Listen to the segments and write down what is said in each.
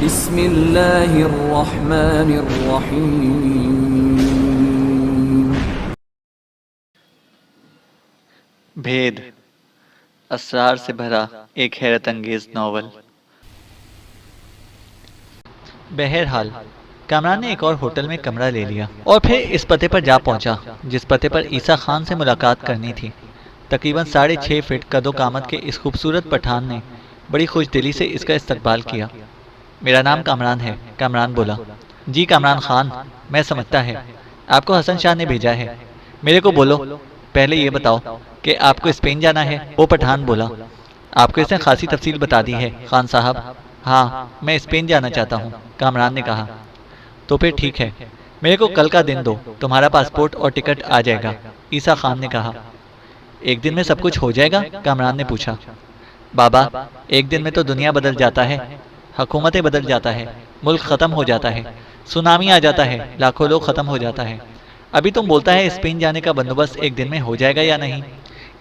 بسم اللہ الرحمن الرحیم۔ بھید، اسرار سے بھرا ایک حیرت انگیز ناول۔ بہرحال کامران نے ایک اور ہوٹل میں کمرہ لے لیا اور پھر اس پتے پر جا پہنچا جس پتے پر عیسیٰ خان سے ملاقات کرنی تھی۔ تقریباً 6.5 فٹ قد و قامت کے اس خوبصورت پٹھان نے بڑی خوش دلی سے اس کا استقبال کیا۔ میرا نام کامران ہے، کامران بولا۔ جی کامران خان، میں سمجھتا ہے آپ کو حسن شاہ نے بھیجا ہے۔ میرے کو بولو، پہلے یہ بتاؤ کہ آپ کو اسپین جانا ہے؟ وہ پٹھان بولا۔ آپ کو اس نے خاصی تفصیل بتا دی ہے خان صاحب۔ ہاں، میں اسپین جانا چاہتا ہوں، کامران نے کہا۔ تو پھر ٹھیک ہے، میرے کو کل کا دن دو، تمہارا پاسپورٹ اور ٹکٹ آ جائے گا، عیسیٰ خان نے کہا۔ ایک دن میں سب کچھ ہو جائے گا؟ کامران نے پوچھا۔ بابا، ایک دن میں تو دنیا بدل جاتا ہے، حکومتیں بدل جاتا ہے، ملک ختم ہو جاتا ہے، سونامی آ جاتا ہے، لاکھوں لوگ ختم ہو جاتا ہے۔ ابھی تم بولتا ہے اسپین جانے کا بندوبست ایک دن میں ہو جائے گا یا نہیں؟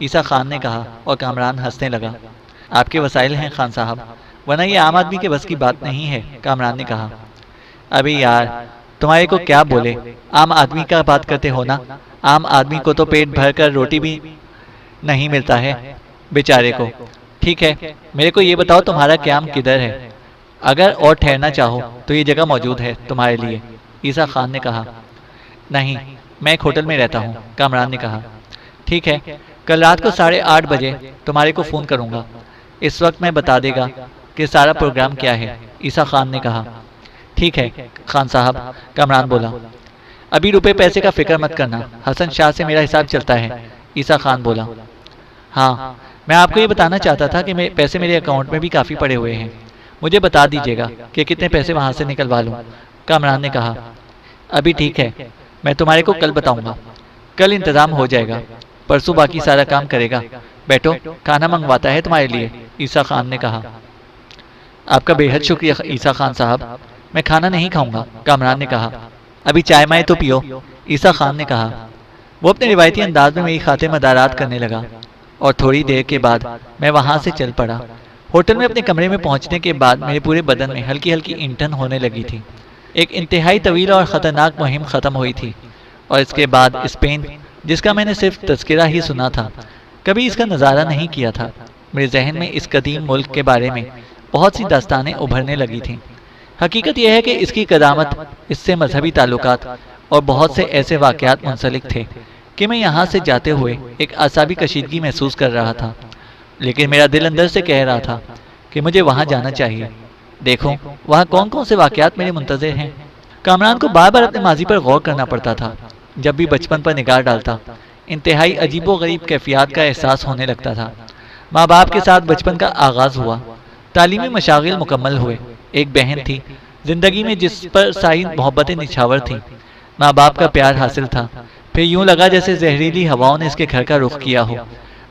عیسیٰ خان نے کہا اور کامران ہنسنے لگا۔ آپ کے وسائل ہیں خان صاحب، ورنہ یہ عام آدمی کے بس کی بات نہیں ہے، کامران نے کہا۔ ابھی یار تمہارے کو کیا بولے، عام آدمی کا بات کرتے ہو نا؟ عام آدمی کو تو پیٹ بھر کر روٹی بھی نہیں ملتا ہے بیچارے کو۔ ٹھیک ہے، میرے کو یہ بتاؤ تمہارا قیام کدھر ہے؟ اگر اور ٹھہرنا چاہو تو یہ جگہ موجود ہے تمہارے لیے، عیسیٰ خان نے کہا۔ نہیں، میں ایک ہوٹل میں رہتا ہوں، کامران نے کہا۔ ٹھیک ہے، کل رات کو 8:30 بجے تمہارے کو فون کروں گا، اس وقت میں بتا دے گا کہ سارا پروگرام کیا ہے، عیسیٰ خان نے کہا۔ ٹھیک ہے خان صاحب، کامران بولا۔ ابھی روپے پیسے کا فکر مت کرنا، حسن شاہ سے میرا حساب چلتا ہے، عیسیٰ خان بولا۔ ہاں، میں آپ کو یہ بتانا چاہتا تھا کہ پیسے میرے اکاؤنٹ میں بھی کافی پڑے ہوئے ہیں، مجھے بتا دیجیے گا کہ کتنے پیسے وہاں سے نکلوا لوں، کامران نے کہا۔ ابھی ٹھیک ہے، میں تمہارے کو کل بتاؤں گا، کل انتظام ہو جائے گا، پرسوں باقی سارا کام کرے گا۔ بیٹھو، کھانا منگواتا ہے تمہارے لیے، عیسیٰ خان نے کہا۔ آپ کا بے حد شکریہ عیسیٰ خان صاحب، میں کھانا نہیں کھاؤں گا، کامران نے کہا۔ ابھی چائے مائے تو پیو، عیسیٰ خان نے کہا۔ وہ اپنے روایتی انداز میں میری خاطر مدارات کرنے لگا اور تھوڑی دیر کے بعد میں وہاں سے چل پڑا۔ ہوٹل میں اپنے کمرے میں پہنچنے کے بعد میرے پورے بدن میں ہلکی ہلکی انٹھن ہونے لگی تھی۔ ایک انتہائی طویل اور خطرناک مہم ختم ہوئی تھی، اور اس کے بعد اسپین، جس کا میں نے صرف تذکرہ ہی سنا تھا، کبھی اس کا نظارہ نہیں کیا تھا، میرے ذہن میں اس قدیم ملک کے بارے میں بہت سی داستانیں ابھرنے لگی تھیں۔ حقیقت یہ ہے کہ اس کی قدامت، اس سے مذہبی تعلقات اور بہت سے ایسے واقعات منسلک تھے کہ میں یہاں سے جاتے ہوئے ایک اعصابی کشیدگی محسوس کر رہا تھا، لیکن میرا دل اندر سے کہہ رہا تھا کہ مجھے وہاں جانا چاہیے، دیکھو وہاں کون کون سے واقعات میرے منتظر ہیں۔ کامران کو بار بار اپنے ماضی پر غور کرنا پڑتا تھا۔ جب بھی بچپن پر نگاہ ڈالتا، انتہائی عجیب و غریب کیفیات کا احساس ہونے لگتا تھا۔ ماں باپ کے ساتھ بچپن کا آغاز ہوا، تعلیمی مشاغل مکمل ہوئے، ایک بہن تھی زندگی میں جس پر ساری محبتیں نچھاور تھیں، ماں باپ کا پیار حاصل تھا، پھر یوں لگا جیسے زہریلی ہواؤں نے اس کے گھر کا رخ کیا ہو۔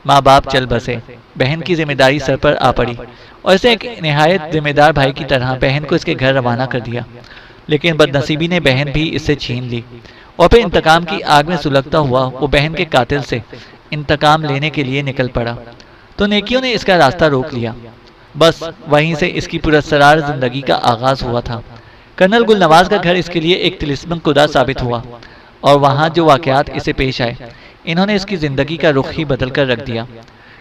ماں باپ چل بسے، بہن کی ذمہ داری سر پر آ پڑی اور اسے ایک نہایت ذمہ دار بھائی کی طرح بہن کو اس کے گھر روانہ کر دیا، لیکن بد نصیبی نے بہن بھی اس سے چھین لی، اور پھر انتقام کی آگ میں سلگتا ہوا وہ بہن کے قاتل سے انتقام لینے کے لیے نکل پڑا، تو نیکیوں نے اس کا راستہ روک لیا۔ بس وہیں سے اس کی پراسرار زندگی کا آغاز ہوا تھا۔ کرنل گل نواز کا گھر اس کے لیے ایک طلسم خدا ثابت ہوا، اور وہاں جو واقعات اسے پیش آئے انہوں نے اس کی زندگی کا رخ ہی بدل کر رکھ دیا۔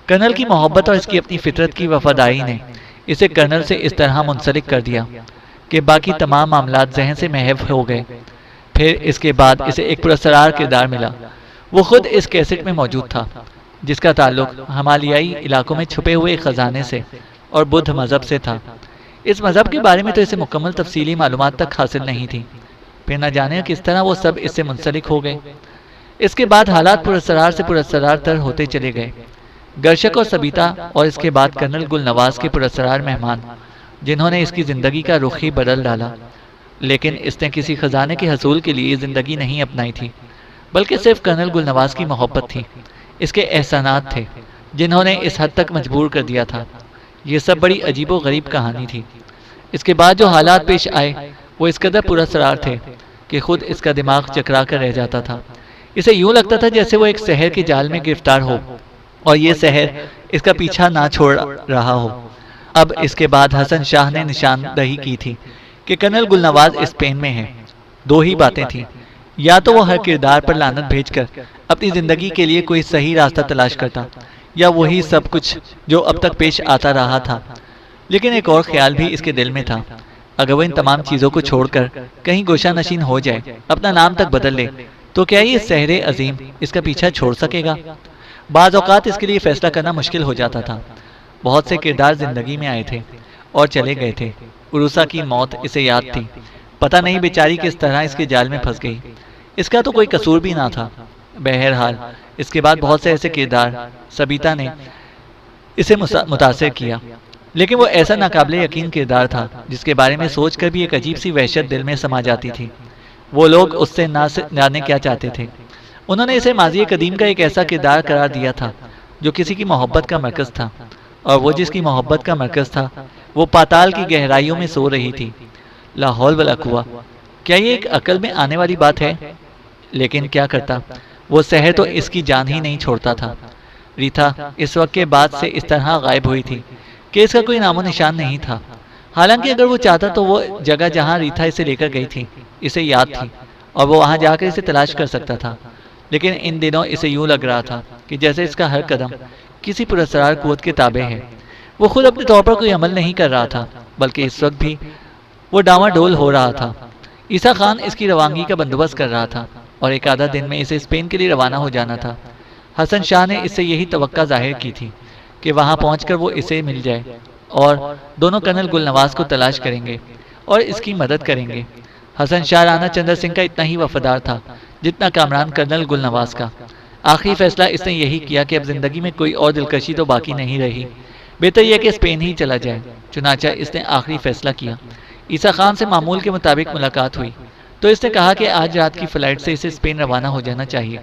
کرنل کی محبت اور اس کی اپنی فطرت کی وفاداری نے اسے کرنل سے اس طرح منسلک کر دیا کہ باقی تمام معاملات ذہن سے محو ہو گئے۔ پھر اس کے بعد اسے ایک پراسرار کردار ملا، وہ خود اس کیسٹ میں موجود تھا، جس کا تعلق ہمالیائی علاقوں میں چھپے ہوئے خزانے سے اور بدھ مذہب سے تھا۔ اس مذہب کے بارے میں تو اسے مکمل تفصیلی معلومات تک حاصل نہیں تھی، پھر نہ جانے کس طرح وہ سب اس سے منسلک ہو گئے۔ اس کے بعد حالات پراسرار سے پراسرار تر ہوتے چلے گئے۔ گرشک اور سبیتا، اور اس کے بعد کرنل گل نواز کے پراسرار مہمان، جنہوں نے اس کی زندگی کا رخ ہی بدل ڈالا، لیکن اس نے کسی خزانے کے حصول کے لیے زندگی نہیں اپنائی تھی، بلکہ صرف کرنل گل نواز کی محبت تھی، اس کے احسانات تھے جنہوں نے اس حد تک مجبور کر دیا تھا۔ یہ سب بڑی عجیب و غریب کہانی تھی۔ اس کے بعد جو حالات پیش آئے وہ اس قدر پراسرار تھے کہ خود اس کا دماغ چکرا کر رہ جاتا تھا۔ اسے یوں لگتا تھا جیسے وہ ایک سحر کے جال میں گرفتار ہو اور یہ سحر اس کا پیچھا نہ چھوڑ رہا ہو۔ اب اس کے بعد حسن شاہ نے نشاندہی کی تھی کہ کرنل گل نواز اسپین میں ہے۔ دو ہی باتیں تھیں، یا تو وہ ہر کردار پر لعنت بھیج کر اپنی زندگی کے لیے کوئی صحیح راستہ تلاش کرتا، یا وہی سب کچھ جو اب تک پیش آتا رہا تھا۔ لیکن ایک اور خیال بھی اس کے دل میں تھا، اگر وہ ان تمام چیزوں کو چھوڑ کر کہیں گوشہ نشین ہو جائے، اپنا نام تک بدل لے، تو کیا یہ سحر عظیم اس کا پیچھا چھوڑ سکے گا؟ بعض اوقات اس کے لیے فیصلہ کرنا مشکل ہو جاتا تھا۔ بہت سے کردار زندگی میں آئے تھے اور چلے گئے تھے۔ عروسہ کی موت اسے یاد تھی، پتہ نہیں بیچاری کس طرح اس کے جال میں پھنس گئی، اس کا تو کوئی قصور بھی نہ تھا۔ بہرحال اس کے بعد بہت سے ایسے کردار سبیتا نے اسے متاثر کیا، لیکن وہ ایسا ناقابل یقین کردار تھا جس کے بارے میں سوچ کر بھی ایک عجیب سی وحشت دل میں سما جاتی تھی۔ وہ لوگ اس سے نہ جانے کیا چاہتے تھے۔ انہوں نے اسے ماضی قدیم کا ایک ایسا کردار قرار دیا تھا جو کسی کی محبت کا مرکز تھا، اور وہ جس کی محبت کا مرکز تھا وہ پاتال کی گہرائیوں میں سو رہی تھی۔ لا حول ولا قوہ، کیا یہ ایک عقل میں آنے والی بات ہے؟ لیکن کیا کرتا، وہ سحر تو اس کی جان ہی نہیں چھوڑتا تھا۔ ریتا اس وقت کے بعد سے اس طرح غائب ہوئی تھی کہ اس کا کوئی نام و نشان نہیں تھا۔ حالانکہ اگر وہ چاہتا تو وہ جگہ جہاں ریتا اسے لے کر گئی تھی اسے یاد تھی، اور وہ وہاں جا کر اسے تلاش کر سکتا تھا۔ لیکن ان دنوں اسے یوں لگ رہا تھا کہ جیسے اس کا ہر قدم کسی پراسرار قوت کے تابع ہے۔ وہ خود اپنے طور پر کوئی عمل نہیں کر رہا تھا، بلکہ اس وقت بھی وہ ڈاواں ڈول ہو رہا تھا۔ عیسیٰ خان اس کی روانگی کا بندوبست کر رہا تھا، اور ایک آدھا دن میں اسے اسپین کے لیے روانہ ہو جانا تھا۔ حسن شاہ نے اس سے یہی توقع ظاہر کی تھی کہ وہاں پہنچ کر وہ اسے مل جائے، اور دونوں کرنل گل نواز کو تلاش کریں گے اور اس کی مدد کریں گے۔ حسن شاہ رانا چندر سنگھ کا اتنا ہی وفادار تھا جتنا کامران کرنل گل نواز کا۔ آخری فیصلہ اس نے یہی کیا کہ اب زندگی میں کوئی اور دلکشی تو باقی نہیں رہی، بہتر یہ کہ اسپین ہی چلا جائے۔ چنانچہ اس نے آخری فیصلہ کیا۔ عیسیٰ خان سے معمول کے مطابق ملاقات ہوئی تو اس نے کہا کہ آج رات کی فلائٹ سے اسے اسپین روانہ ہو جانا چاہیے۔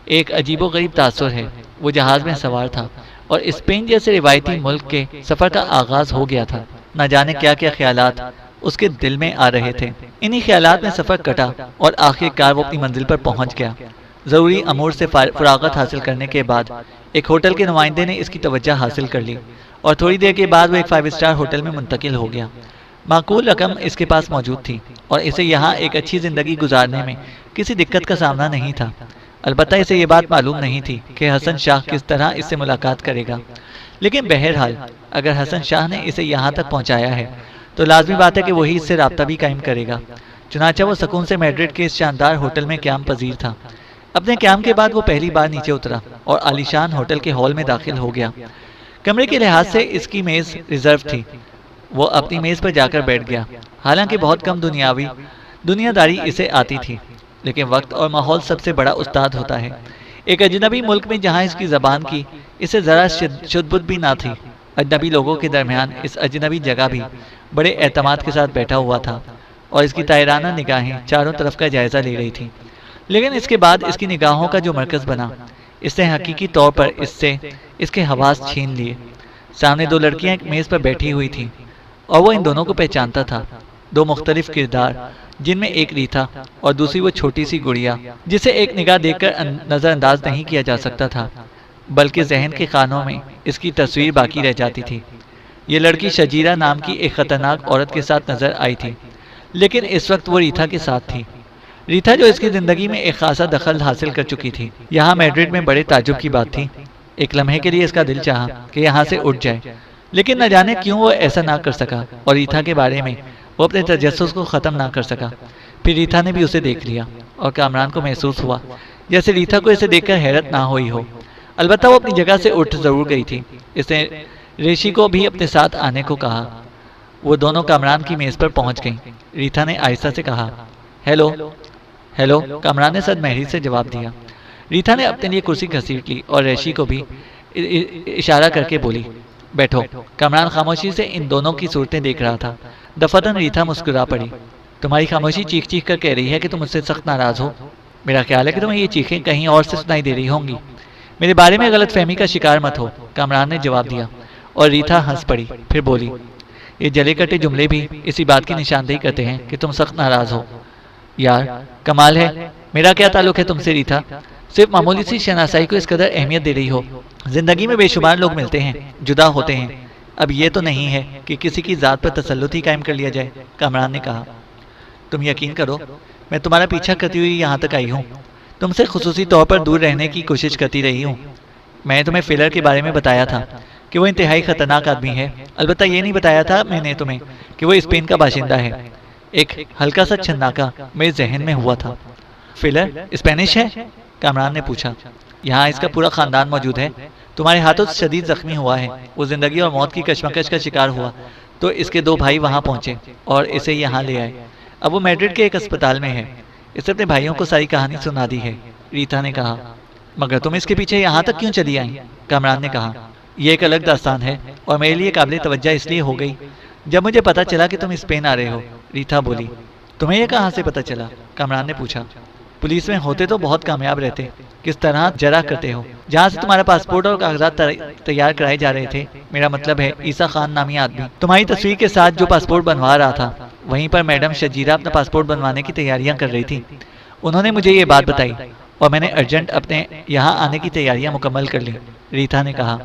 ایک عجیب و غریب تاثر ہے، وہ جہاز میں سوار تھا اور اسپین جیسے روایتی ملک کے سفر کا آغاز ہو گیا تھا۔ نہ جانے کیا کیا خیالات اس کے دل میں آ رہے تھے۔ انہی خیالات میں سفر کٹا اور آخر کار وہ اپنی منزل پر پہنچ گیا۔ ضروری امور سے فراغت حاصل کرنے کے بعد ایک ہوٹل کے نمائندے نے اس کی توجہ حاصل کر لی، اور تھوڑی دیر کے بعد وہ ایک 5 اسٹار ہوٹل میں منتقل ہو گیا۔ معقول رقم اس کے پاس موجود تھی اور اسے یہاں ایک اچھی زندگی گزارنے میں کسی دقت کا سامنا نہیں تھا۔ البتہ اسے یہ بات معلوم نہیں تھی کہ حسن شاہ کس طرح اس سے ملاقات کرے گا۔ لیکن بہرحال اگر حسن شاہ نے اسے یہاں تک پہنچایا ہے تو لازمی بات ہے کہ وہی اس سے رابطہ بھی قائم کرے گا۔ چنانچہ وہ سکون سے میڈرڈ کے اس شاندار ہوٹل میں قیام پذیر تھا۔ اپنے قیام کے بعد وہ پہلی بار نیچے اترا اور عالیشان ہوٹل کے ہال میں داخل ہو گیا۔ کمرے کے لحاظ سے اس کی میز ریزرو تھی۔ وہ اپنی میز پر جا کر بیٹھ گیا۔ حالانکہ بہت کم دنیا داری اسے آتی تھی، لیکن وقت اور ماحول سب سے بڑا استاد ہوتا ہے۔ ایک اجنبی ملک میں جہاں اس کی زبان کی اسے ذرا شدبد بھی نہ تھی، اجنبی لوگوں کے درمیان اس اجنبی جگہ بھی بڑے اعتماد کے ساتھ بیٹھا ہوا تھا، اور اس کی طائرانہ نگاہیں چاروں طرف کا جائزہ لے رہی تھیں۔ لیکن اس کے بعد اس کی نگاہوں کا جو مرکز بنا، اس نے حقیقی طور پر اس سے اس کے حواس چھین لیے۔ سامنے دو لڑکیاں ایک میز پر بیٹھی ہوئی تھیں، اور وہ ان دونوں کو پہچانتا تھا۔ دو مختلف کردار، جن میں ایک ریتا اور دوسری وہ چھوٹی سی گڑیا جسے ایک نگاہ دیکھ کر نظر انداز نہیں کیا جا سکتا تھا، بلکہ ذہن کے خانوں میں اس کی تصویر باقی رہ جاتی تھی۔ یہ لڑکی شجیرہ نام کی ایک خطرناک عورت کے ساتھ نظر آئی تھی، لیکن اس وقت وہ ریتا کے ساتھ تھی۔ ریتا جو اس کی زندگی میں ایک خاصا دخل حاصل کر چکی تھی۔ یہاں میڈرڈ میں بڑے تعجب کی بات تھی۔ ایک لمحے کے لیے اس کا دل چاہا کہ یہاں سے اٹھ جائے، لیکن نہ جانے کیوں وہ ایسا نہ کر سکا، اور ریتا کے بارے میں وہ اپنے تجسس کو ختم نہ کر سکا۔ پھر ریتا نے بھی اسے دیکھ لیا، اور کامران کو محسوس ہوا جیسے ریتا کو اسے دیکھ کر حیرت نہ ہوئی ہو۔ البتہ وہ اپنی جگہ سے اٹھ ضرور گئی تھی۔ اس نے ریشی کو بھی اپنے ساتھ آنے کو کہا۔ وہ دونوں کامران کی میز پر پہنچ گئیں۔ ریتا نے آہستہ سے کہا، ہیلو ہیلو۔ کامران نے صد مہری سے جواب دیا۔ ریتا نے اپنے لیے کرسی گھسیٹ لی اور ریشی کو بھی اشارہ کر کے بولی، بیٹھو۔ کامران خاموشی سے ان دونوں کی صورتیں دیکھ رہا تھا۔ دفعتاً ریتا مسکرا پڑی۔ تمہاری خاموشی چیخ چیخ کر کہہ رہی ہے کہ تم مجھ سے سخت ناراض ہو۔ میرا خیال ہے کہ تمہیں یہ چیخیں کہیں اور سے سنائی دے رہی ہوں گی۔ میرے بارے میں غلط فہمی کا شکار مت ہو، کامران نے جواب دیا، اور ریتا ہنس پڑی۔ پھر بولی، یہ جلے کٹے جملے بھی اسی بات کی نشاندہی کرتے ہیں کہ تم سخت ناراض ہو۔ یار کمال ہے، میرا کیا تعلق ہے تم سے ریتا؟ صرف معمولی سی شناسائی کو اس قدر اہمیت دے رہی ہو۔ زندگی میں بے شمار لوگ ملتے ہیں، جدا ہوتے ہیں، اب یہ تو نہیں ہے کہ کسی کی ذات پر تسلط ہی قائم کر لیا جائے، کامران نے کہا۔ تم یقین کرو، میں تمہارا پیچھا کرتی ہوئی یہاں تک آئی ہوں، تم سے خصوصی طور پر دور رہنے کی کوشش کرتی رہی ہوں۔ میں نے تمہیں فیلر کے بارے میں بتایا تھا کہ وہ انتہائی خطرناک آدمی ہے، البتہ یہ نہیں بتایا تھا میں نے تمہیں کہ وہ اسپین کا باشندہ ہے۔ ایک ہلکا سا چھناکا میرے ذہن میں ہوا تھا۔ فیلر اسپینش ہے؟ کامران نے پوچھا۔ یہاں اس کا پورا خاندان موجود ہے، تمہارے ہاتھوں شدید زخمی ہوا ہے، وہ زندگی اور موت کی کشمکش کا شکار ہوا تو اس کے 2 بھائی وہاں پہنچے اور اسے یہاں لے آئے۔ اب وہ میڈرڈ کے ایک اسپتال میں ہے۔ اس نے اپنے بھائیوں کو ساری کہانی سنا دی ہے، ریتا نے کہا۔ مگر تم اس کے پیچھے یہاں تک کیوں چلی آئیں؟ کامران نے کہا۔ یہ ایک الگ داستان ہے اور میرے لیے قابل توجہ اس لیے ہو گئی جب مجھے پتا چلا کہ تم اسپین آ رہے ہو، ریتا بولی۔ تمہیں یہ کہاں سے پتا چلا؟ کامران نے پوچھا۔ پولیس میں ہوتے تو بہت کامیاب رہتے، کس طرح جرح کرتے ہو۔ جہاں سے تمہارا پاسپورٹ اور کاغذات تیار کرائے جا رہے تھے، میرا مطلب ہے عیسیٰ خان نامی آدمی تمہاری تصویر کے ساتھ جو پاسپورٹ بنوا رہا تھا، وہیں پر میڈم شجیرہ اپنا پاسپورٹ بنوانے کی تیاریاں کر رہی تھی۔ انہوں نے مجھے یہ بات بتائی اور میں نے ارجنٹ اپنے یہاں آنے کی تیاریاں مکمل کر لی، ریتا نے کہا۔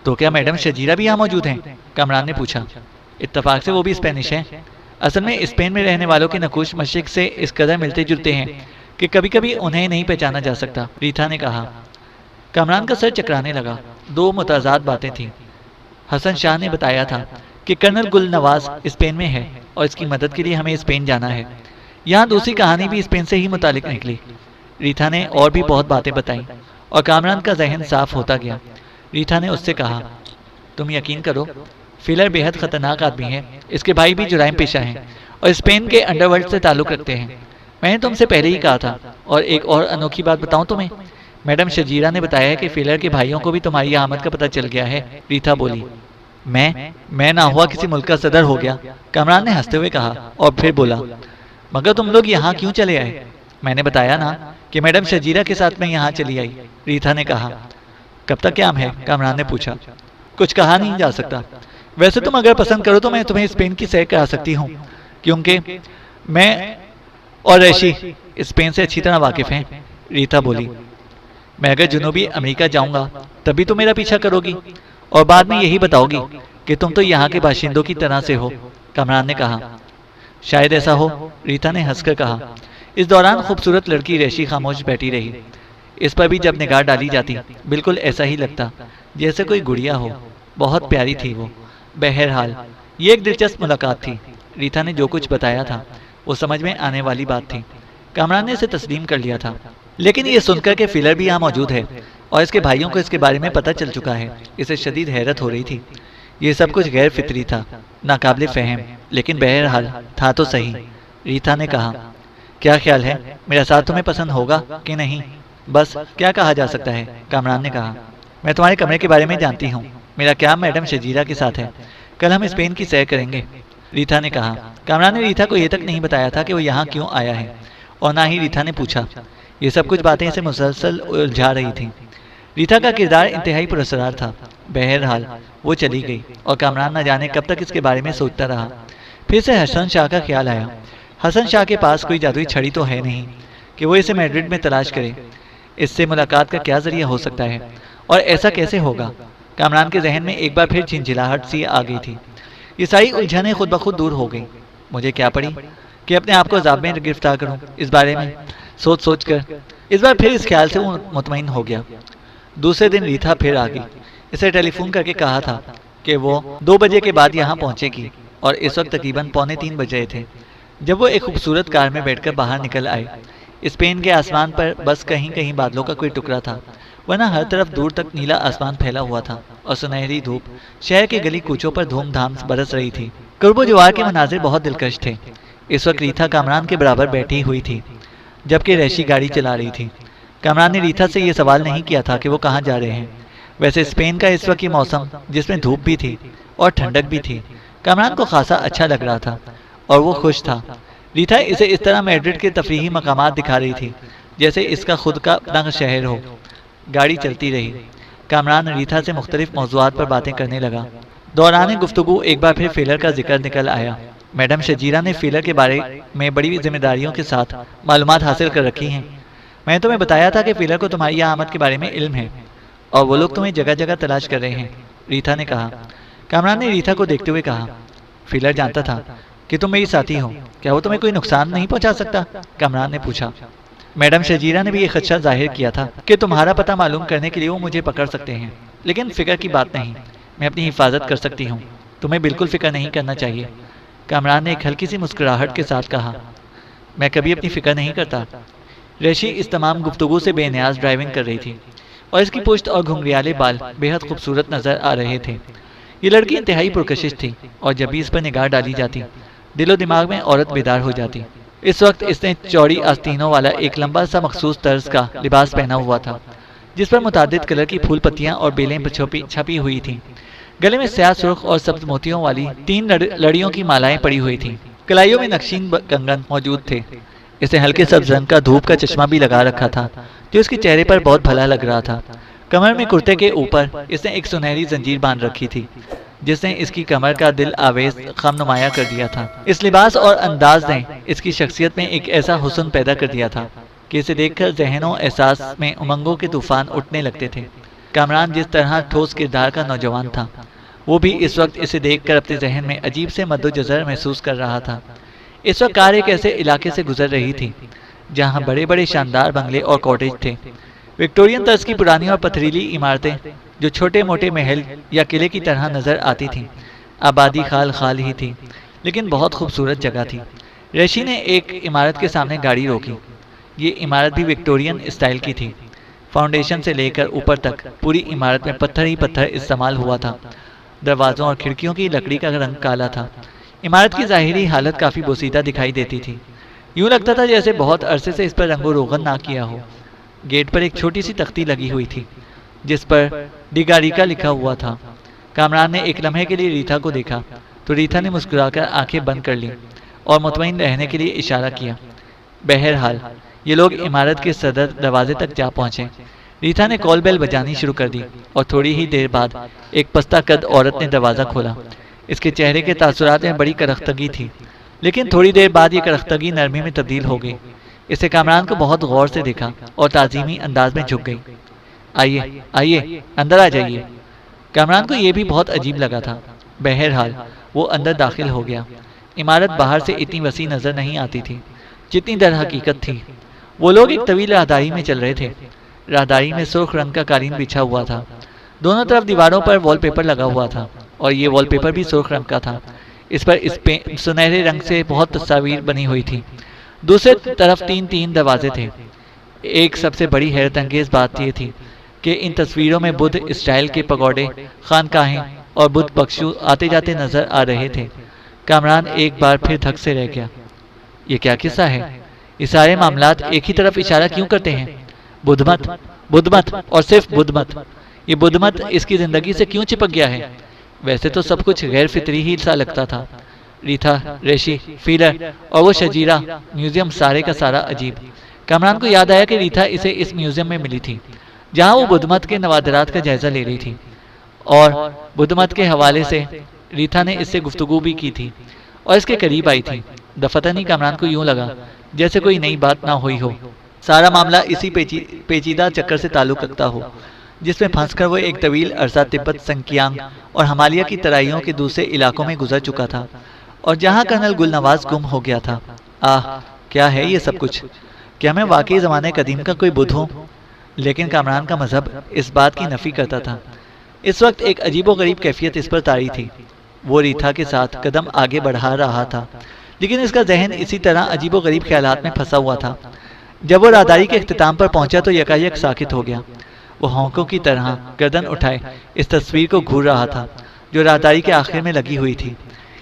تو کیا میڈم شجیرہ بھی یہاں موجود ہیں؟ کامران نے پوچھا۔ اتفاق سے وہ بھی اسپینش ہیں۔ اصل میں اسپین میں رہنے والوں کے نقوش مشرق سے اس قدر ملتے جلتے ہیں کہ کبھی کبھی انہیں نہیں پہچانا جا سکتا، ریتا نے کہا۔ کامران کا سر چکرانے لگا۔ 2 متضاد باتیں تھیں۔ حسن شاہ نے بتایا تھا کہ کرنل گل نواز اسپین میں ہے اور اس کی مدد کے لیے ہمیں اسپین جانا ہے۔ یہاں دوسری کہانی بھی اسپین سے ہی متعلق نکلی۔ ریتا نے اور بھی بہت باتیں بتائیں اور کامران کا ذہن صاف ہوتا گیا۔ ریتا نے اس سے کہا، تم یقین کرو، فیلر بے حد خطرناک آدمی ہے، اس کے بھائی بھی جرائم پیشہ ہیں اور اسپین کے انڈر ورلڈ سے تعلق رکھتے ہیں۔ میں نے تم سے پہلے ہی کہا تھا۔ اور ایک اور انوکھی بات بتاؤں تمہیں، میڈم شجیرہ نے بتایا ہے کہ فیلر کے بھائیوں کو بھی تمہاری آمد کا پتہ چل گیا ہے، ریتا بولی۔ میں نہ ہوا کسی ملک کا صدر ہو گیا، کامران نے ہنستے ہوئے کہا اور پھر بولا، مگر تم لوگ یہاں کیوں چلے آئے؟ میں نے بتایا نا کہ میڈم شجیرہ کے ساتھ میں یہاں چلی آئی، ریتا نے کہا۔ کب تک قیام ہے؟ کامران نے پوچھا۔ کچھ کہا نہیں جا سکتا۔ ویسے تم اگر پسند کرو تو میں تمہیں اسپین کی سیر کرا سکتی ہوں، کیونکہ میں اور ریشی اسپین سے اچھی طرح واقف ہیں، ریتا بولی۔ میں اگر جنوبی امریکہ جاؤں گا تبھی تو میرا پیچھا کرو گی اور بعد میں یہی بتاؤ گی کہ تم تو یہاں کے باشندوں کی طرح سے ہو، کامران نے کہا۔ شاید ایسا ہو، ریتا نے ہنس کر کہا۔ اس دوران خوبصورت لڑکی ریشی خاموش بیٹھی رہی۔ اس پر بھی جب نگاہ ڈالی جاتی بالکل ایسا ہی لگتا جیسے کوئی گڑیا ہو، بہت پیاری تھی وہ۔ بہرحال یہ ایک دلچسپ ملاقات تھی۔ ریتا نے جو کچھ بتایا تھا وہ سمجھ میں آنے والی بات تھی۔ کامران نے اسے تسلیم کر لیا تھا، لیکن یہ سن کر کہ فیلر بھی یہاں موجود ہے اور اس کے بھائیوں کو اس کے بارے میں پتہ چل چکا ہے، اسے شدید حیرت ہو رہی تھی۔ یہ سب کچھ غیر فطری تھا، ناقابل فہم، لیکن بہرحال تھا تو صحیح۔ ریتا نے کہا، کیا خیال ہے میرا ساتھ تمہیں پسند ہوگا کہ نہیں؟ بس کیا کہا جا سکتا ہے، کامران نے کہا۔ میں تمہارے کمرے کے بارے میں جانتی ہوں، میرا قیام میڈم شجیرہ کے ساتھ ہے، کل ہم اسپین کی سیر کریں گے، ریتا نے کہا۔ کامران نے ریتا کو یہ تک نہیں بتایا تھا کہ وہ یہاں کیوں آیا ہے، اور نہ ہی ریتا نے پوچھا۔ یہ سب کچھ باتیں اسے مسلسل الجھا رہی تھیں۔ ریتا کا کردار انتہائی پراسرار تھا۔ بہرحال وہ چلی گئی اور کامران نہ جانے کب تک اس کے بارے میں سوچتا رہا۔ پھر سے حسن شاہ کا خیال آیا۔ حسن شاہ کے پاس کوئی جادوئی چھڑی تو ہے نہیں کہ وہ اسے میڈرڈ میں تلاش کرے۔ اس سے ملاقات کا کیا ذریعہ ہو سکتا ہے اور ایسا کیسے ہوگا؟ کامران کے ذہن میں ایک بار پھر جھنجھلاہٹ سی آ گئی تھی۔ یہ ساری الجھنیں خود بخود دور ہو گئی۔ مجھے کیا پڑی کہ اپنے آپ کو عذاب میں گرفتار کروں؟ اس بارے میں سوچ کر اس بار پھر اس خیال سے وہ مطمئن ہو گیا۔ دوسرے دن ریتا پھر آ گئی۔ اسے ٹیلی فون کر کے کہا تھا کہ وہ 2 بجے کے بعد یہاں پہنچے گی، اور اس وقت تقریباً 2:45 بج رہے تھے جب وہ ایک خوبصورت کار میں بیٹھ کر باہر نکل آئے۔ اسپین کے آسمان پر بس کہیں کہیں بادلوں کا کوئی ٹکڑا تھا، ورنہ ہر طرف دور تک نیلا آسمان پھیلا ہوا تھا اور سنہری دھوپ شہر کے گلی کوچوں پر دھوم دھام برس رہی تھی۔ قرب و جوار کے مناظر بہت دلکش تھے۔ اس وقت ریتا کامران کے برابر بیٹھی ہوئی تھی جبکہ ریشی گاڑی چلا رہی تھی۔ کامران نے ریتا سے یہ سوال نہیں کیا تھا کہ وہ کہاں جا رہے ہیں۔ ویسے اسپین کا اس وقت یہ موسم، جس میں دھوپ بھی تھی اور ٹھنڈک بھی تھی، کامران کو خاصا اچھا لگ رہا تھا اور وہ خوش تھا۔ ریتا اسے اس طرح میڈرڈ کے تفریحی مقامات دکھا رہی تھی جیسے اس کا خود کا اپنا شہر ہو۔ گاڑی چلتی رہی۔ کامران ریتا سے مختلف موضوعات پر باتیں کرنے لگا۔ دوران گفتگو ایک بار پھر فیلر کا ذکر نکل آیا۔ میڈم شجیرہ نے فیلر کے بارے میں بڑی ذمہ داریوں کے ساتھ معلومات حاصل کر رکھی ہیں۔ میں نے تمہیں بتایا تھا کہ فیلر کو تمہاری آمد کے بارے میں علم ہے اور وہ لوگ تمہیں جگہ جگہ تلاش کر رہے ہیں، ریتا نے کہا۔ کامران نے ریتا کو دیکھتے ہوئے کہا۔ فیلر جانتا تھا کہ تم میری ساتھی ہو، کیا وہ تمہیں کوئی نقصان نہیں پہنچا سکتا؟ کامران نے پوچھا۔ میڈم شجیرہ نے بھی یہ خدشہ ظاہر کیا تھا کہ تمہارا پتہ معلوم کرنے کے لیے وہ مجھے پکڑ سکتے ہیں، لیکن فکر کی بات نہیں، میں اپنی حفاظت کر سکتی ہوں، تمہیں بالکل فکر نہیں کرنا چاہیے۔ کامران نے ایک ہلکی سی مسکراہٹ کے ساتھ کہا۔ میں کبھی اپنی فکر نہیں کرتا۔ ریشی اس تمام گفتگو سے بے نیاز ڈرائیونگ کر رہی تھی اور اس کی پشت اور گھنگریالے بال بے حد خوبصورت نظر آ رہے تھے۔ یہ لڑکی انتہائی پرکشش تھی اور جب بھی اس پر نگاہ ڈالی جاتی دل و دماغ میں عورت بیدار ہو جاتی۔ اس وقت اس نے چوڑی آستینوں والا ایک لمبا سا مخصوص طرز کا لباس پہنا ہوا تھا جس پر متعدد کلر کی پھول پتیاں اور بیلیں چھپی ہوئی تھیں۔ گلے میں سیاہ سرخ اور سبز موتیوں والی 3 لڑیوں کی مالائیں پڑی ہوئی تھیں۔ کلائیوں میں نقشین کنگن موجود تھے۔ اس نے ہلکے سبز رنگ کا دھوپ کا چشمہ بھی لگا رکھا تھا جو اس کے چہرے پر بہت بھلا لگ رہا تھا۔ کمر میں کرتے کے اوپر اس نے ایک سنہری زنجیر باندھ رکھی تھی جس نے اس کی کمر کا دل آویز خم نمایاں کر دیا تھا۔ اس لباس اور انداز نے اس کی شخصیت میں ایک ایسا حسن پیدا کر دیا تھا کہ اسے دیکھ کر ذہن و احساس میں امنگوں کے طوفان اٹھنے لگتے تھے۔ کامران جس طرح ٹھوس کردار کا نوجوان تھا وہ بھی اس وقت اسے دیکھ کر اپنے ذہن میں عجیب سے مد و جزر محسوس کر رہا تھا۔ اس وقت کار ایک ایسے علاقے سے گزر رہی تھی جہاں بڑے بڑے شاندار بنگلے اور کاٹیج تھے۔ وکٹورین طرز کی پرانی اور پتھریلی عمارتیں جو چھوٹے موٹے محل یا قلعے کی طرح نظر آتی تھیں۔ آبادی خال خال ہی تھی لیکن بہت خوبصورت جگہ تھی۔ ریشی نے ایک عمارت کے سامنے گاڑی روکی۔ یہ عمارت بھی وکٹورین اسٹائل کی تھی۔ فاؤنڈیشن سے لے کر اوپر تک پوری عمارت میں پتھر ہی پتھر استعمال ہوا تھا۔ دروازوں اور کھڑکیوں کی لکڑی کا رنگ کالا تھا۔ عمارت کی ظاہری حالت کافی بوسیدہ دکھائی دیتی تھی، یوں لگتا تھا جیسے بہت عرصے سے اس پر رنگ و روغن نہ کیا ہو۔ گیٹ پر ایک چھوٹی سی تختی لگی ہوئی تھی جس پر ڈیگاریکا لکھا ہوا تھا۔ کامران نے ایک لمحے کے لیے ریتا کو دیکھا تو ریتا نے مسکرا کر آنکھیں بند کر لی اور مطمئن رہنے کے لیے اشارہ کیا۔ بہرحال یہ لوگ عمارت کے صدر دروازے تک جا پہنچے۔ ریتا نے کال بیل بجانی شروع کر دی اور تھوڑی ہی دیر بعد ایک پستہ قد عورت نے دروازہ کھولا۔ اس کے چہرے کے تاثرات میں بڑی کرختگی تھی لیکن تھوڑی دیر بعد یہ کرختگی نرمی میں تبدیل ہو گئی۔ اسے کامران کو بہت غور سے دیکھا اور تعظیمی انداز میں جھک گئی۔ آئیے آئیے اندر آ جائیے۔ کامران کو یہ بھی بہت عجیب لگا تھا۔ بہرحال وہ اندر داخل ہو گیا۔ عمارت باہر سے اتنی وسیع نظر نہیں آتی تھی جتنی در حقیقت تھی۔ وہ لوگ ایک طویل راہداری میں چل رہے تھے۔ راہداری میں سرخ رنگ کا قالین بچھا ہوا تھا۔ دونوں طرف دیواروں پر وال پیپر لگا ہوا تھا اور یہ وال پیپر بھی سرخ رنگ کا تھا۔ اس پر سنہرے رنگ سے بہت تصاویر بنی ہوئی تھی۔ دوسرے طرف 3 دروازے تھے۔ ایک سب سے بڑی حیرت انگیز بات یہ تھی کہ ان تصویروں میں بدھ اسٹائل کے پگوڑے، خانقاہیں اور بدھ بخشو آتے جاتے نظر آ رہے تھے۔ کامران ایک بار پھر دھک سے رہ گیا۔ یہ کیا قصہ ہے؟ یہ سارے معاملات ایک ہی طرف اشارہ کیوں کرتے ہیں؟ بدھ مت، بدھ مت اور صرف بدھ مت۔ یہ بدھ مت اس کی زندگی سے کیوں چپک گیا ہے؟ ویسے تو سب کچھ غیر فطری ہی سا لگتا تھا۔ ریتا، ریشی، فیلر اور وہ شجیرہ، میوزیم سارے کا سارا عجیب۔ کامران کو یاد آیا کہ ریتا اسے اس میوزیم میں ملی تھی جہاں وہ بدھ مت کے نوادرات کا جائزہ لے رہی تھی اور بدھ مت کے حوالے سے ریتا نے اس سے گفتگو بھی کی تھی اور اس کے قریب آئی تھی۔ دفتن ہی کامران کو یوں لگا جیسے کوئی نئی بات نہ ہوئی ہو۔ سارا معاملہ اسی پیچیدہ چکر سے تعلق رکھتا ہو جس میں پھنس کر وہ ایک طویل عرصہ تبت، سنکیانگ اور ہمالیہ کی ترائیوں کے دوسرے علاقوں میں گزر چکا تھا اور جہاں کرنل گل نواز گم ہو گیا تھا۔ کیا ہے یہ سب کچھ؟ کیا میں واقعی زمانے قدیم کا کوئی بدھ ہوں؟ لیکن کامران کا مذہب اس بات کی نفی کرتا تھا۔ اس وقت ایک عجیب و غریب کیفیت اس پر طاری تھی۔ وہ ریتا کے ساتھ قدم آگے بڑھا رہا تھا لیکن اس کا ذہن اسی طرح عجیب و غریب خیالات میں پھنسا ہوا تھا۔ جب وہ راہداری کے اختتام پر پہنچا تو یکایک ساکت ہو گیا۔ وہ ہونکوں کی طرح گردن اٹھائے اس تصویر کو گھور رہا تھا جو راہداری کے آخر میں لگی ہوئی تھی۔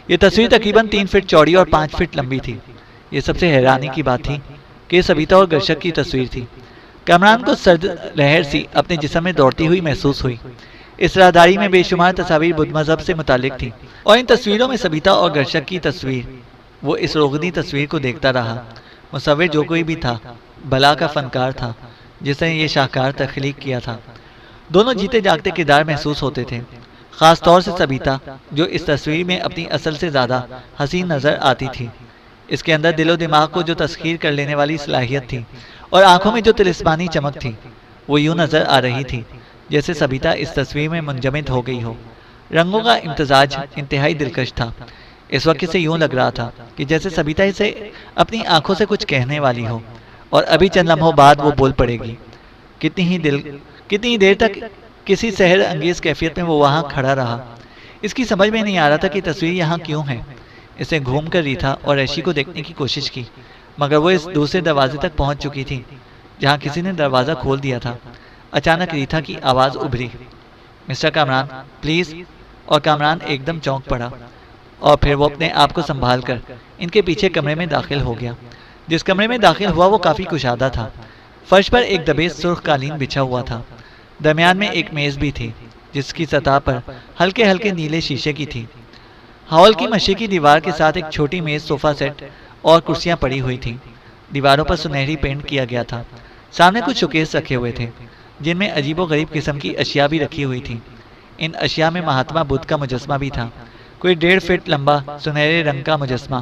یہ تصویر تقریباً 3 فٹ چوڑی اور 5 فٹ لمبی تھی۔ یہ سب سے حیرانی کی بات تھی کہ یہ سبیتا اور گرشک کی تصویر تھی۔ کامران کو سرد لہر سی اپنے جسم میں دوڑتی ہوئی محسوس ہوئی۔ اس راہداری میں بے شمار تصاویر بدھ مذہب سے متعلق تھیں اور ان تصویروں میں سبیتا اور گرشک کی تصویر۔ وہ اس روغنی تصویر کو دیکھتا رہا۔ مصور جو کوئی بھی تھا بلا کا فنکار تھا جس نے یہ شاہکار تخلیق کیا تھا۔ دونوں جیتے جاگتے کردار محسوس ہوتے تھے، خاص طور سے سبیتا جو اس تصویر میں اپنی اصل سے زیادہ حسین نظر آتی تھی۔ اس کے اندر دل و دماغ کو جو تسخیر کر لینے والی صلاحیت تھی اور آنکھوں میں جو طلسمانی چمک تھی وہ یوں نظر آ رہی تھی جیسے سبیتا اس تصویر میں منجمد ہو گئی ہو۔ رنگوں کا امتزاج انتہائی دلکش تھا۔ اس وقت اسے یوں لگ رہا تھا کہ جیسے سبیتا اسے اپنی آنکھوں سے کچھ کہنے والی ہو اور ابھی چند لمحوں بعد وہ بول پڑے گی۔ کتنی ہی دیر تک کسی سحر انگیز کیفیت میں وہ وہاں کھڑا رہا۔ اس کی سمجھ میں نہیں آ رہا تھا کہ تصویر یہاں کیوں ہے۔ اسے گھوم کر ریتا اور ریشی کو دیکھنے کی کوشش کی، مگر وہ اس دوسرے دروازے تک پہنچ چکی تھی جہاں کسی نے دروازہ کھول دیا تھا۔ اچانک ریتا کی آواز ابھری، مسٹر کامران پلیز، اور کامران ایک دم چونک پڑا اور پھر وہ اپنے آپ کو سنبھال کر ان کے پیچھے کمرے میں داخل ہو گیا۔ جس کمرے میں داخل ہوا وہ کافی کشادہ تھا۔ فرش پر ایک دبیز سرخ قالین بچھا ہوا تھا۔ درمیان میں ایک میز بھی تھی جس کی سطح پر ہلکے ہلکے نیلے شیشے کی تھی۔ ہال کی مشرقی دیوار کے ساتھ ایک چھوٹی میز، صوفہ سیٹ اور کرسیاں پڑی ہوئی تھیں۔ دیواروں پر سنہری پینٹ کیا گیا تھا۔ سامنے کچھ شوکیس رکھے ہوئے تھے جن میں عجیب و غریب قسم کی اشیاء بھی رکھی ہوئی تھیں۔ ان اشیاء میں مہاتما بدھ کا مجسمہ بھی تھا، کوئی 1.5 فٹ لمبا سنہرے رنگ کا مجسمہ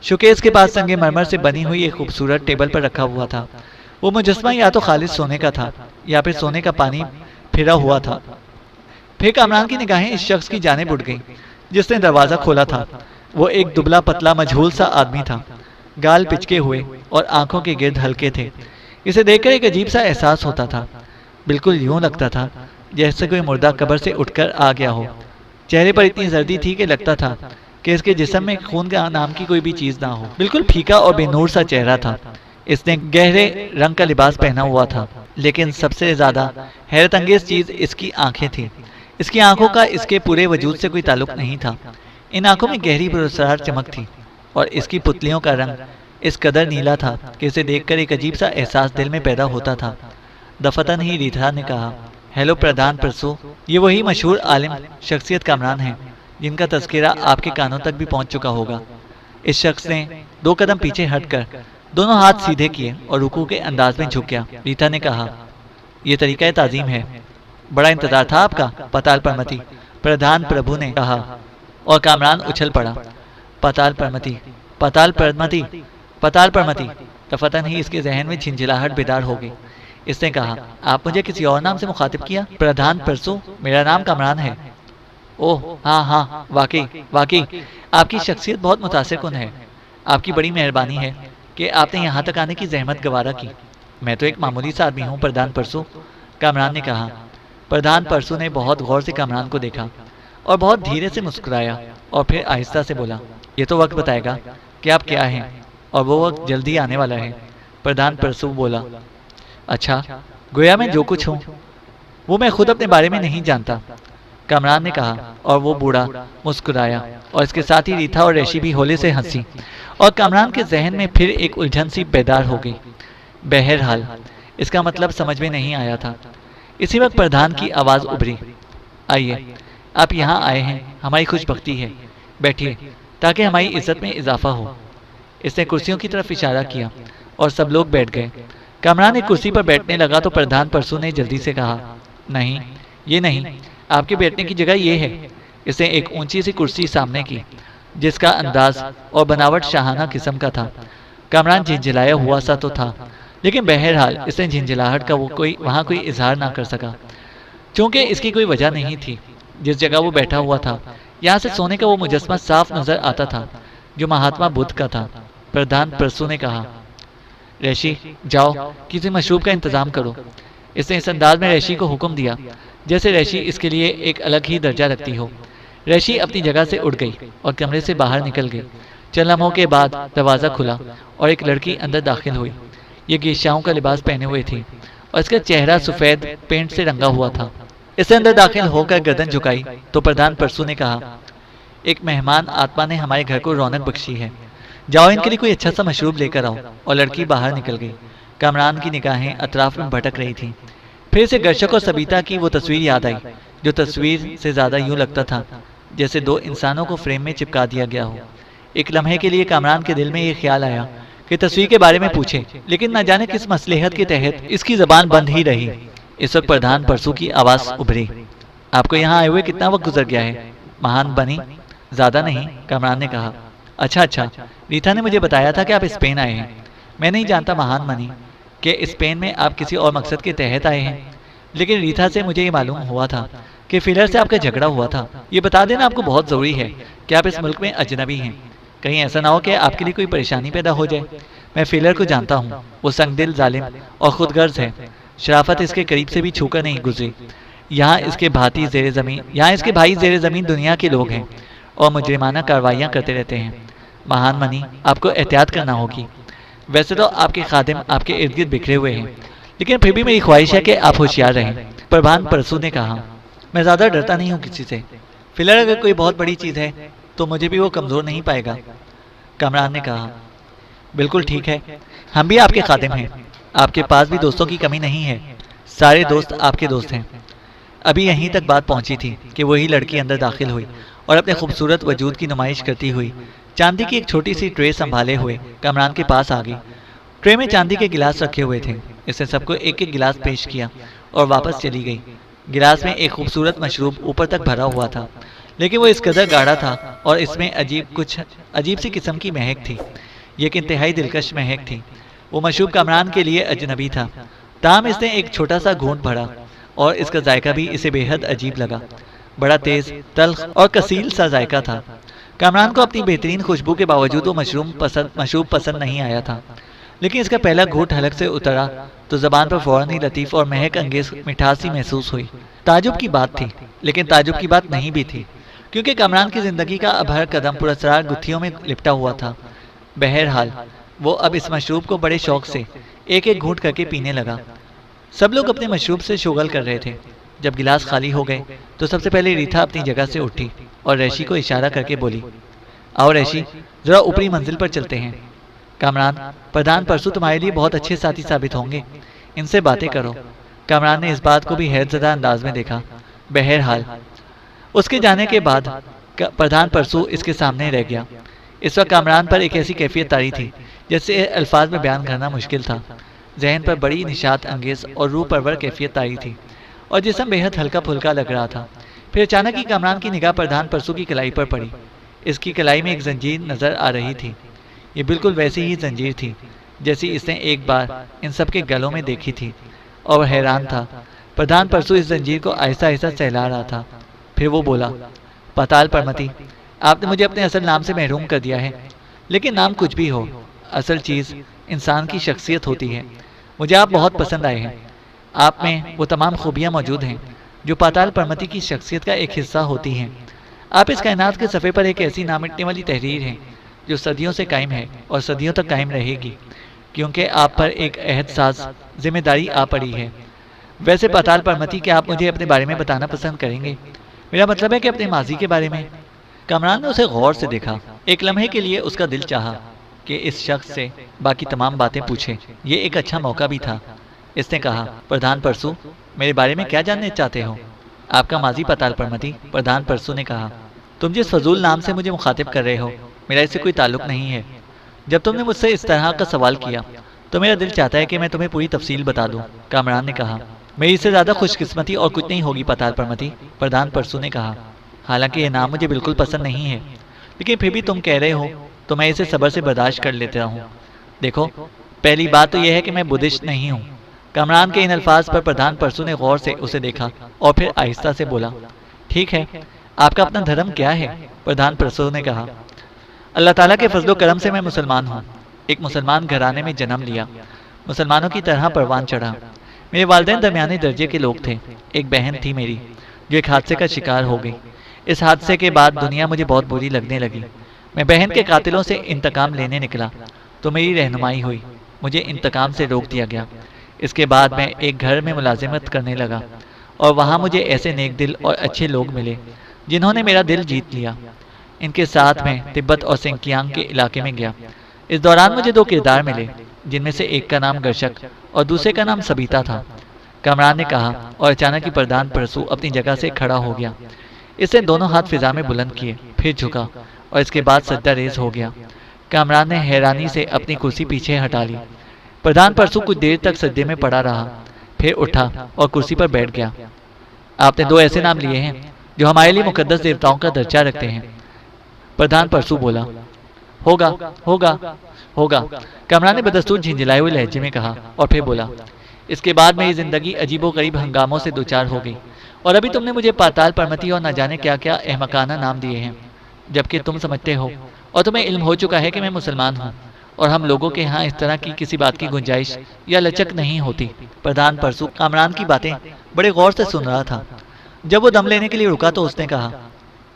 شوکیس کے پاس سنگ مرمر سے بنی ہوئی ایک خوبصورت ٹیبل پر رکھا ہوا تھا۔ وہ مجسمہ یا تو خالص سونے کا تھا یا پھر سونے کا پانی پھرا ہوا تھا۔ پھر کامران کی نگاہیں اس شخص کی جانب اٹھ گئیں جس نے دروازہ کھولا تھا۔ وہ ایک دبلا پتلا مجہول سا آدمی تھا، گال پچکے ہوئے اور آنکھوں کے گرد ہلکے تھے۔ اسے دیکھ کر ایک عجیب سا احساس ہوتا تھا، بالکل یوں لگتا تھا جیسے کوئی مردہ قبر سے اٹھ کر آ گیا ہو۔ چہرے پر اتنی زردی تھی کہ لگتا تھا کہ اس کے جسم میں خون کا نام کی کوئی بھی چیز نہ ہو۔ بالکل پھیکا اور بے نور سا چہرہ تھا۔ اس نے گہرے رنگ کا لباس پہنا ہوا تھا، لیکن سب سے زیادہ حیرت انگیز چیز اس کی آنکھیں تھیں۔ اس کی آنکھوں کا اس کے پورے وجود سے کوئی تعلق نہیں تھا۔ ان آنکھوں میں گہری پراسرار چمک تھی اور اس کی پتلیوں کا رنگ اس قدر نیلا تھا کہ اسے دیکھ کر ایک عجیب سا احساس دل میں پیدا ہوتا تھا۔ دفتن ہی ریتا نے کہا، ہیلو پردھان پرسو، یہ وہی مشہور عالم شخصیت کامران ہیں جن کا تذکرہ آپ کے کانوں تک بھی پہنچ چکا ہوگا۔ اس شخص نے 2 قدم پیچھے ہٹ کر دونوں ہاتھ سیدھے کیے اور رکوع کے انداز میں جھک گیا۔ ریتا نے کہا، یہ طریقہ تعظیم ہے، بڑا انتظار تھا آپ کا پتال پرمتی، پردھان پربھو نے کہا، اور کامران اچھل پڑا۔ پتال پرمتی، پتال پرمتی، پتال پرمتی۔ دفتن ہی اس کے ذہن میں جھنجھلاہٹ بیدار ہو گئی۔ اس نے کہا، آپ مجھے کسی اور نام سے مخاطب کیا؟ پردھان پرسو، میرا نام کامران ہے۔ اوہ ہاں ہاں، واقعی آپ کی شخصیت بہت متاثر کن ہے۔ آپ کی بڑی مہربانی ہے کہ آپ نے یہاں تک آنے کی زحمت گوارا کی۔ میں تو ایک معمولی سا آدمی ہوں پردھان پرسو، کامران نے کہا۔ پردھان پرسو نے بہت غور سے کامران کو دیکھا اور بہت دھیرے سے مسکرایا اور پھر آہستہ سے بولا، یہ تو وقت بتائے گا کہ آپ کیا ہیں، اور وہ وقت جلدی آنے والا ہے۔ پردھان پرسو بولا، اچھا، گویا میں جو کچھ ہوں وہ میں خود اپنے بارے میں نہیں جانتا، کامران نے کہا، اور وہ بوڑھا مسکرایا اور اس کے ساتھ ہی ریتا اور ریشی بھی ہولے سے ہنسی اور کامران کے ذہن میں پھر ایک الجھن سی بیدار ہو گئی۔ بہرحال اس کا مطلب سمجھ میں نہیں آیا تھا۔ اسی وقت پردھان کی آواز ابھری، آئیے، آپ یہاں آئے ہیں، ہماری خوش بختی ہے، بیٹھیے تاکہ ہماری عزت میں اضافہ ہو۔ اس نے کرسیوں کی طرف اشارہ کیا اور سب لوگ بیٹھ گئے۔ کامران ایک کرسی پر بیٹھنے لگا تو پردھان پرسو نے جلدی سے کہا، نہیں، یہ نہیں، آپ کے بیٹھنے کی جگہ یہ ہے۔ اس نے ایک اونچی سی کرسی سامنے کی جس کا انداز اور بناوٹ شاہانہ قسم کا تھا۔ کامران جھنجھلایا ہوا سا تو تھا، لیکن بہرحال اس نے جھنجھلاہٹ کا وہاں کوئی اظہار نہ کر سکا، چونکہ اس کی کوئی وجہ نہیں تھی۔ جس جگہ وہ بیٹھا ہوا تھا یہاں سے سونے کا وہ مجسمہ صاف نظر آتا تھا جو مہاتما بدھ کا تھا۔ پردھان پرسو نے کہا، ریشی جاؤ، کسی مشروب کا انتظام کرو۔ اس نے اس انداز میں ریشی کو حکم دیا جیسے ریشی اس کے لیے ایک الگ ہی درجہ رکھتی ہو۔ ریشی اپنی جگہ سے اٹھ گئی اور کمرے سے باہر نکل گئی۔ چند لمحوں کے بعد دروازہ کھلا اور ایک لڑکی اندر داخل ہوئی۔ یہ گیشاؤں کا لباس پہنے ہوئے تھی اور اس کا چہرہ سفید پینٹ سے رنگا ہوا تھا۔ اس نے اندر داخل ہو کر گردن جھکائی تو پردھان پرسو نے کہا، ایک مہمان آتما نے ہمارے گھر کو رونق بخشی ہے، جاؤ ان کے لیے کوئی اچھا سا مشروب لے کر آؤ۔ اور لڑکی باہر نکل گئی۔ کامران کی نگاہیں اطراف میں بھٹک رہی تھیں۔ پھر سے گرشک اور سبیتا کی وہ تصویر یاد آئی جو تصویر سے زیادہ یوں لگتا تھا جیسے 2 انسانوں کو فریم میں چپکا دیا گیا ہو۔ ایک لمحے کے لیے کامران کے دل میں یہ خیال آیا کہ تصویر کے بارے میں پوچھے، لیکن نہ جانے کس مصلحت کے تحت اس کی زبان بند ہی رہی۔ اس وقت پردھان پرسو کی آواز ابھری، آپ کو یہاں آئے ہوئے کتنا وقت گزر گیا ہے مہان بنی؟ زیادہ نہیں، کامران نے کہا۔ اچھا، ریتا نے مجھے بتایا تھا کہ آپ اسپین آئے ہیں۔ میں نہیں جانتا مہان بنی کہ اسپین میں آپ کسی اور مقصد کے تحت آئے ہیں، لیکن ریتا سے مجھے یہ معلوم ہوا تھا کہ فیلر سے آپ کا جھگڑا ہوا تھا۔ یہ بتا دینا آپ کو بہت ضروری ہے کہ آپ اس ملک میں اجنبی ہیں، کہیں ایسا نہ ہو کہ آپ کے لیے کوئی پریشانی پیدا ہو جائے۔ میں فیلر کو جانتا ہوں، وہ سنگ دل، ظالم اور خود غرض ہے۔ شرافت اس کے قریب سے بھی چھو کر نہیں گزری۔ یہاں اس کے بھائی زیر زمین دنیا کے لوگ ہیں اور مجرمانہ کارروائیاں کرتے رہتے ہیں۔ مہان منی، آپ کو احتیاط کرنا ہوگی۔ ویسے تو آپ کے خادم آپ کے ارد گرد بکھرے ہوئے ہیں، لیکن پھر بھی میری خواہش ہے کہ آپ ہوشیار رہیں، پروان پرسو نے کہا۔ میں زیادہ ڈرتا نہیں ہوں کسی سے۔ فیلر اگر کوئی بہت بڑی چیز ہے تو مجھے بھی وہ کمزور نہیں پائے گا، کامران نے کہا۔ بالکل ٹھیک ہے، ہم بھی آپ کے خادم ہیں، آپ کے پاس بھی دوستوں کی کمی نہیں ہے، سارے دوست آپ کے دوست ہیں۔ ابھی یہیں تک بات پہنچی تھی کہ وہی لڑکی اندر داخل ہوئی اور اپنے خوبصورت وجود کی نمائش کرتی ہوئی چاندی کی ایک چھوٹی سی ٹرے سنبھالے ہوئے کامران کے پاس آ گئی۔ ٹرے میں چاندی کے گلاس رکھے ہوئے تھے۔ اس نے سب کو ایک ایک گلاس پیش کیا اور واپس چلی گئی۔ گلاس میں ایک خوبصورت مشروب اوپر تک بھرا ہوا تھا، لیکن وہ اس قدر گاڑھا تھا اور اس میں عجیب سی قسم کی مہک تھی۔ یہ ایک انتہائی دلکش مہک تھی۔ وہ مشروب کامران کے لیے اجنبی تھا، تاہم اس نے ایک چھوٹا سا گھونٹ بھرا اور اس کا ذائقہ بھی اسے بے حد عجیب لگا۔ بڑا تیز، تلخ اور کسیل سا ذائقہ تھا۔ کامران کو اپنی بہترین خوشبو کے باوجود وہ مشروب پسند نہیں آیا تھا، لیکن اس کا پہلا گھونٹ حلق سے اترا تو زبان پر فوراً ہی لطیف اور مہک انگیز مٹھاس سی محسوس ہوئی۔ تعجب کی بات تھی، لیکن تعجب کی بات نہیں بھی تھی، کیونکہ کامران کی زندگی کا اب ہر قدم پراسرار گتھیوں میں لپٹا ہوا تھا۔ بہرحال وہ اب اس مشروب کو بڑے شوق سے ایک ایک گھونٹ کر کے پینے لگا۔ سب لوگ اپنے مشروب سے شغل کر رہے تھے۔ جب گلاس خالی ہو گئے تو سب سے پہلے ریتا اپنی جگہ سے اٹھی اور ریشی کو اشارہ کر کے بولی، آؤ ریشی، ذرا اوپری منزل پر چلتے ہیں۔ کامران، پردھان پرسو تمہارے لیے بہت اچھے ساتھی ثابت ہوں گے، ان سے باتیں کرو۔ کامران نے اس بات کو بھی حیرت زدہ انداز میں دیکھا۔ بہرحال اس کے جانے کے بعد پردھان پرسو اس کے سامنے رہ گیا۔ اس وقت کامران پر ایک ایسی کیفیت طاری تھی جیسے الفاظ میں بیان کرنا مشکل تھا۔ ذہن پر بڑی نشاط انگیز اور روح پرور کیفیت طاری تھی اور جسم بے حد ہلکا پھلکا لگ رہا تھا۔ پھر اچانک ہی کامران کی نگاہ پردھان پرسو کی کلائی پر پڑی۔ اس کی کلائی میں ایک زنجیر نظر آ رہی تھی۔ یہ بالکل ویسی ہی زنجیر تھی جیسی اس نے ایک بار ان سب کے گلوں میں دیکھی تھی، اور وہ حیران تھا۔ پردھان پرسو اس زنجیر کو آہستہ آہستہ سہلا رہا تھا۔ پھر وہ بولا، پاتال پرمتی، آپ نے مجھے اپنے اصل نام سے محروم کر دیا ہے، لیکن نام کچھ بھی ہو، اصل چیز انسان کی شخصیت ہوتی ہے۔ مجھے آپ بہت پسند آئے ہیں۔ آپ میں وہ تمام خوبیاں موجود ہیں جو پاتال پرمتی کی شخصیت کا ایک حصہ ہوتی ہیں۔ آپ اس کائنات کے صفحے پر ایک ایسی نہ مٹنے والی تحریر ہیں جو صدیوں سے قائم ہے اور صدیوں تک قائم رہے گی، کیونکہ آپ پر ایک عہد ساز ذمہ داری آ پڑی ہے۔ ویسے پاتال پرمتی، کیا آپ مجھے اپنے بارے میں بتانا پسند کریں گے؟ میرا مطلب ہے کہ اپنے ماضی کے بارے میں۔ کامران نے اسے غور سے دیکھا۔ ایک لمحے کے لیے اس کا دل چاہا کہ اس شخص سے باقی تمام باتیں پوچھے۔ یہ ایک اچھا موقع بھی تھا۔ اس نے کہا، پردھان پرسو، میرے بارے میں کیا جاننا چاہتے ہو؟ آپ کا ماضی پاتال پرمتی، پردھان پرسو نے کہا۔ تم جس فضول نام سے مجھے مخاطب کر رہے ہو، میرا اس سے کوئی تعلق نہیں ہے۔ جب تم نے مجھ سے اس طرح کا سوال کیا تو میرا دل چاہتا ہے کہ میں تمہیں پوری تفصیل بتا دوں، کامران نے کہا۔ میری اس سے زیادہ خوش قسمتی اور کچھ نہیں ہوگی پاتال پرمتی، پردھان پرسو نے کہا۔ حالانکہ یہ نام مجھے بالکل پسند نہیں ہے، لیکن پھر بھی تم کہہ رہے ہو تو میں اسے صبر سے برداشت کر لیتا ہوں۔ دیکھو، پہلی بات تو یہ ہے کہ میں بدھسٹ نہیں ہوں۔ کامران کے ان الفاظ پر پردھان پرسو نے غور سے اسے دیکھا اور پھر آہستہ سے بولا، ٹھیک ہے، آپ کا اپنا دھرم کیا ہے؟ پردھان پرسو نے کہا، اللہ تعالیٰ کے فضل و کرم سے میں مسلمان ہوں۔ ایک مسلمان گھرانے میں جنم لیا، مسلمانوں کی طرح پروان چڑھا۔ میرے والدین درمیانے درجے کے لوگ تھے۔ ایک بہن تھی میری جو ایک حادثے کا شکار ہو گئی۔ اس حادثے کے بعد دنیا مجھے بہت بری لگنے لگی۔ میں بہن کے قاتلوں سے انتقام لینے نکلا تو میری رہنمائی ہوئی، مجھے انتقام سے روک دیا گیا۔ اس کے بعد میں ایک گھر میں ملازمت کرنے لگا اور وہاں مجھے ایسے نیک دل اور اچھے لوگ ملے جنہوں نے میرا دل جیت لیا۔ ان کے ساتھ میں تبت اور سنکیانگ کے علاقے میں گیا۔ اس دوران مجھے دو کردار ملے، جن میں سے ایک کا نام گرشک اور دوسرے کا نام سبیتا تھا، کامران نے کہا، اور اچانک ہی پردھان پرسو اپنی جگہ سے کھڑا ہو گیا۔ اس نے دونوں ہاتھ فضا میں بلند کیے، پھر جھکا اور اس کے بعد سجدہ ریز ہو گیا۔ کامران نے حیرانی سے اپنی کرسی پیچھے ہٹا لی۔ پردھان پرسو کچھ دیر تک سجدے میں پڑا رہا، پھر اٹھا اور کرسی پر بیٹھ گیا۔ آپ نے دو ایسے نام لیے ہیں جو ہمارے لیے مقدس دیوتاؤں کا درجہ رکھتے ہیں، پردھان پرسو بولا۔ ہوگا ہوگا ہوگا، کامران نے بدستور جھنجھلائے ہوئے لہجے میں کہا، اور پھر بولا، اس کے بعد میری زندگی عجیب و غریب ہنگاموں سے دوچار ہو گئی اور ابھی تم نے مجھے پاتال پرمتی اور نہ جانے کیا کیا احمقانہ نام دیے ہیں، جبکہ تم سمجھتے ہو اور تمہیں علم ہو چکا ہے کہ میں مسلمان ہوں، اور ہم لوگوں کے ہاں اس طرح کی کسی بات کی گنجائش یا لچک نہیں ہوتی۔ پردھان پرسو کامران کی باتیں بڑے غور سے سن رہا تھا۔ جب وہ دم لینے کے لیے رکا تو اس نے کہا،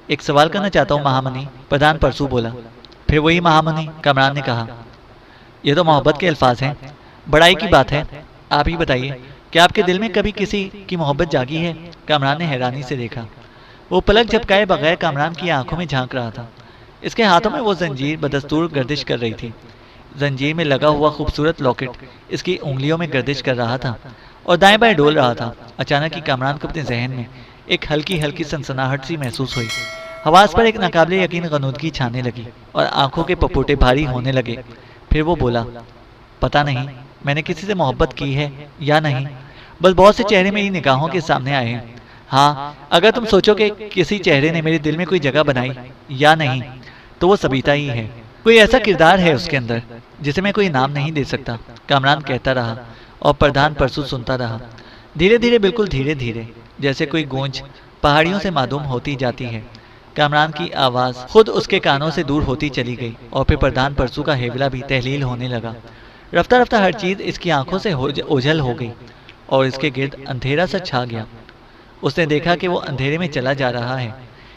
ایک سوال کرنا چاہتا ہوں مہامنی۔ پردھان پرسو بولا۔ پھر وہی مہامنی، کامران نے کہا۔ یہ تو محبت کے الفاظ ہیں، بڑائی کی بات ہے۔ آپ ہی بتائیے، کیا آپ کے دل میں کبھی کسی کی محبت جاگی ہے؟ کامران نے حیرانی سے دیکھا۔ وہ پلک جھپکائے بغیر کامران کی آنکھوں میں جھانک رہا تھا۔ اس کے ہاتھوں میں وہ زنجیر بدستور گردش کر رہی تھی۔ زنجیر میں لگا ہوا خوبصورت لاکٹ اس کی انگلیوں میں گردش کر رہا تھا اور دائیں بائیں ڈول رہا تھا۔ اچانک ہی کامران کو اپنے ذہن میں ایک ہلکی ہلکی سنسناہٹ سی محسوس ہوئی۔ حواس پر ایک ناقابل یقین غنودگی چھانے لگی اور آنکھوں کے پپوٹے بھاری ہونے لگے۔ پھر وہ بولا، پتہ نہیں میں نے کسی سے محبت کی ہے یا نہیں، بس بہت سے چہرے میری نگاہوں کے سامنے آئے ہیں۔ ہاں، اگر تم سوچو کہ کسی چہرے نے میرے دل میں کوئی جگہ بنائی یا نہیں، تو وہ سبیتا ہی ہے۔ کوئی ایسا کردار ہے اس کے اندر جسے میں کوئی نام نہیں دے سکتا، کامران کہتا رہا اور پردھان پرسو سنتا رہا۔ دھیرے دھیرے، بالکل دھیرے دھیرے، جیسے کوئی گونج پہاڑیوں سے معدوم ہوتی جاتی ہے، کامران کی آواز خود اس کے کانوں سے دور ہوتی چلی گئی اور پھر پردھان پرسو کا ہیولہ بھی تحلیل ہونے لگا۔ رفتہ رفتہ ہر چیز اس کی آنکھوں سے اوجھل ہو گئی اور اس کے گرد اندھیرا سا چھا گیا۔ اس نے دیکھا کہ وہ اندھیرے میں چلا جا رہا ہے۔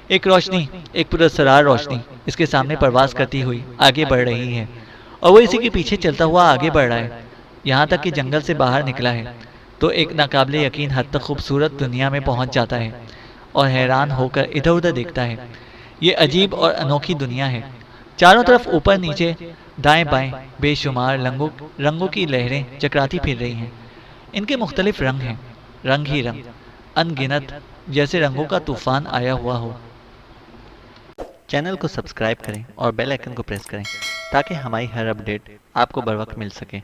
ایک روشنی، ایک پراسرار روشنی اس کے سامنے پرواز کرتی ہوئی آگے بڑھ رہی ہے اور وہ اسی کے پیچھے چلتا ہوا آگے بڑھ رہا ہے، یہاں تک کہ جنگل سے باہر نکلا ہے تو ایک ناقابل یقین حد تک خوبصورت دنیا میں پہنچ جاتا ہے اور حیران ہو کر ادھر ادھر دیکھتا ہے۔ یہ عجیب اور انوکھی دنیا ہے۔ چاروں طرف اوپر نیچے دائیں بائیں بے شمار رنگوں کی لہریں چکراتی پھر رہی ہیں۔ ان کے مختلف رنگ ہیں، رنگ ہی رنگ، ان گنت، جیسے رنگوں کا طوفان آیا ہوا ہو۔ چینل کو سبسکرائب کریں اور بیل آئیکن کو پریس کریں تاکہ ہماری ہر اپڈیٹ آپ کو بر وقت مل سکے۔